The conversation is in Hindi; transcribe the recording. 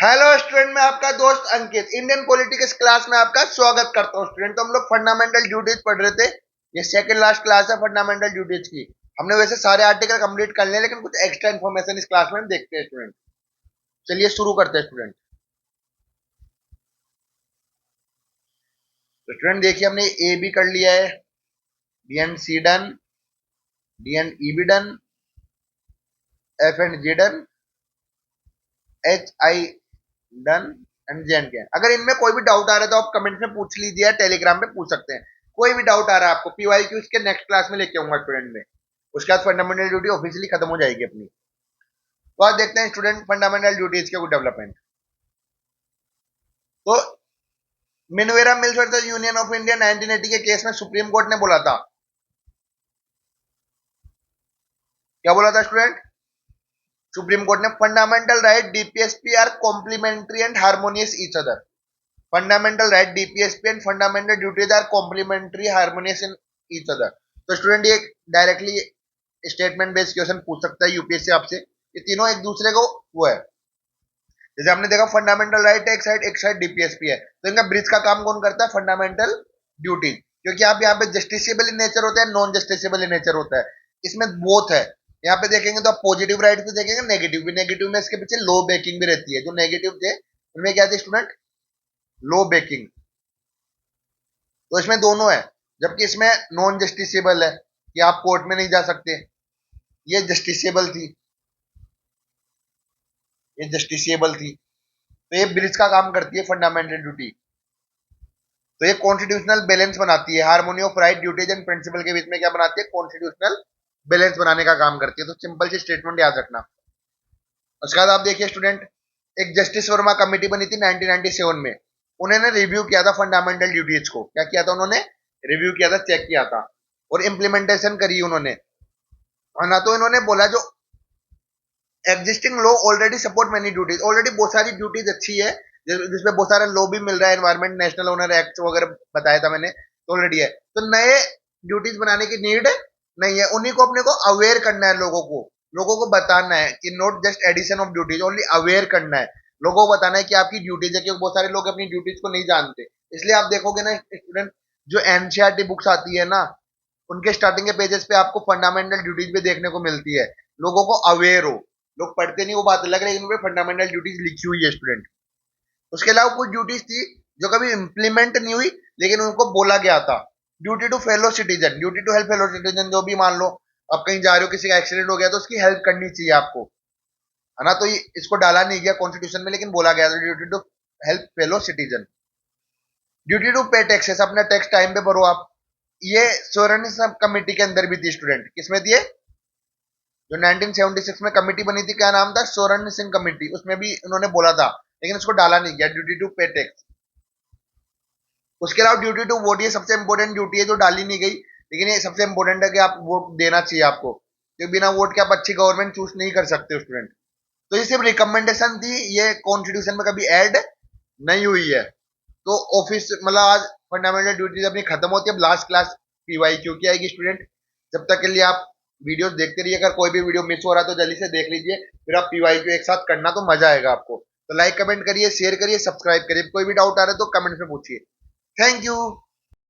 हेलो स्टूडेंट, मैं आपका दोस्त अंकित इंडियन पॉलिटिक्स क्लास में आपका स्वागत करता हूँ। स्टूडेंट, तो हम लोग फंडामेंटल ड्यूटीज पढ़ रहे थे। ये सेकंड लास्ट क्लास है फंडामेंटल ड्यूटीज की। हमने वैसे सारे आर्टिकल कंप्लीट कर लिए, लेकिन कुछ एक्स्ट्रा इन्फॉर्मेशन इस क्लास में हम देखते हैं स्टूडेंट। चलिए शुरू करते हैं स्टूडेंट। तो स्टूडेंट देखिए, हमने ए भी कर लिया है, B and C done, D and E भी done, F and G done, H I done and J and K. अगर इनमें कोई भी डाउट आ रहा है तो आप कमेंट में पूछ लीजिए, टेलीग्राम पे पूछ सकते हैं। कोई भी डाउट आ रहा है आपको, पीवाई क्यू इसके नेक्स्ट क्लास में लेके आऊंगा स्टूडेंट में। उसके बाद फंडामेंटल ड्यूटी ऑफिशियली खत्म हो जाएगी अपनी। तो आज देखते हैं स्टूडेंट फंडामेंटल ड्यूटीज के कुछ डेवलपमेंट। तो Minerva Mills versus Union of India 1980 के केस में सुप्रीम कोर्ट ने बोला था, क्या बोला था स्टूडेंट? सुप्रीम कोर्ट ने fundamental right DPSP are complementary and harmonious each other. Fundamental right DPSP and fundamental duties are complementary harmonious in each other. तो स्टूडेंट ये डायरेक्टली स्टेटमेंट बेस्ड क्वेश्चन पूछ सकता है यूपीएससी आपसे। ये तीनों एक दूसरे को वो है। जैसे हमने देखा फंडामेंटल राइट है एक साइड डीपीएसपी है, तो इनका ब्रिज का काम कौन करता है? Fundamental duty. क्योंकि आप यहाँ पे जस्टिसेबल इन नेचर होता है, नॉन जस्टिसेबल इन नेचर होता है। इसमें बोथ है। यहाँ पे देखेंगे तो आप पॉजिटिव राइट पे देखेंगे, नेगेटिव भी। नेगेटिव में इसके पीछे लो बेकिंग भी रहती है। जो नेगेटिव थे उनमें क्या थे स्टूडेंट? लो बेकिंग। तो इसमें दोनों है, जबकि इसमें नॉन जस्टिसेबल है कि आप कोर्ट में नहीं जा सकते। ये जस्टिसेबल थी, ये जस्टिसेबल थी। तो ये ब्रिज का काम करती है फंडामेंटल ड्यूटी। तो ये कॉन्स्टिट्यूशनल बैलेंस बनाती है, harmony of right duties and principle के बीच में क्या बनाती है? कॉन्स्टिट्यूशनल बैलेंस बनाने का काम करती है। तो सिंपल सी स्टेटमेंट याद रखना। उसके बाद आप देखिए स्टूडेंट, एक जस्टिस वर्मा कमेटी बनी थी 1997 में। उन्होंने रिव्यू किया था फंडामेंटल ड्यूटीज को। क्या किया था उन्होंने? रिव्यू किया था, चेक किया था और इम्प्लीमेंटेशन करी उन्होंने। और ना तो इन्होंने बोला जो existing law already support many duties, already बहुत सारी ड्यूटीज अच्छी है जिसमें बहुत सारा लॉ भी मिल रहा है, एनवायरमेंट नेशनल ओनर एक्ट वगैरह बताया था मैंने, तो ऑलरेडी है। तो नए ड्यूटीज बनाने की नीड नहीं है। उन्हीं को अपने को अवेयर करना है, लोगों को बताना है कि not just addition of duties, only aware करना है। लोगों को बताना है कि आपकी ड्यूटीज है, क्योंकि बहुत सारे लोग अपनी ड्यूटीज को नहीं जानते। इसलिए आप देखोगे ना स्टूडेंट, जो एनसीईआरटी बुक्स आती है ना, उनके स्टार्टिंग के पेजेस पे आपको फंडामेंटल ड्यूटीज भी देखने को मिलती है। लोगों को अवेयर हो। लोग पढ़ते नहीं, वो बात अलग है, लेकिन उन पे फंडामेंटल ड्यूटीज लिखी हुई है स्टूडेंट। उसके अलावा कुछ ड्यूटीज थी जो कभी इंप्लीमेंट नहीं हुई, लेकिन उनको बोला गया था। Duty to fellow citizen, duty to help fellow citizen. जो भी मान लो आप कहीं जा रहे हो, किसी का एक्सीडेंट हो गया, तो उसकी हेल्प करनी चाहिए आपको, है ना। तो इसको डाला नहीं गया कॉन्स्टिट्यूशन में, लेकिन बोला गया था duty to help fellow citizen. Duty to pay taxes, अपना टैक्स टाइम पे भरो आप। ये सोरेन कमेटी के अंदर भी थी स्टूडेंट। किसमें थी? जो 1976 में कमेटी बनी थी, क्या नाम था? सोरेन सिंह कमेटी। उसमें भी उन्होंने बोला था, लेकिन उसको डाला नहीं गया, ड्यूटी टू पे टैक्स। उसके अलावा ड्यूटी टू वोट, ये सबसे इंपॉर्टेंट ड्यूटी है जो डाली नहीं गई, लेकिन ये सबसे इंपॉर्टेंट है कि आप वोट देना चाहिए आपको, क्योंकि बिना वोट के आप अच्छी गवर्नमेंट चूज नहीं कर सकते स्टूडेंट। तो ये सिर्फ रिकमेंडेशन थी, ये कॉन्स्टिट्यूशन में कभी ऐड नहीं हुई है। तो ऑफिस मतलब आज फंडामेंटल ड्यूटीज अपनी खत्म होती है। अब लास्ट क्लास पीवाई क्यू की आएगी स्टूडेंट। जब तक के लिए आप वीडियोस देखते रहिए। अगर कोई भी वीडियो मिस हो रहा है तो जल्दी से देख लीजिए, फिर आप पीवाई क्यू एक साथ करना, तो मजा आएगा आपको। तो लाइक कमेंट करिए, शेयर करिए, सब्सक्राइब करिए। कोई भी डाउट आ रहा है तो कमेंट में पूछिए। Thank you.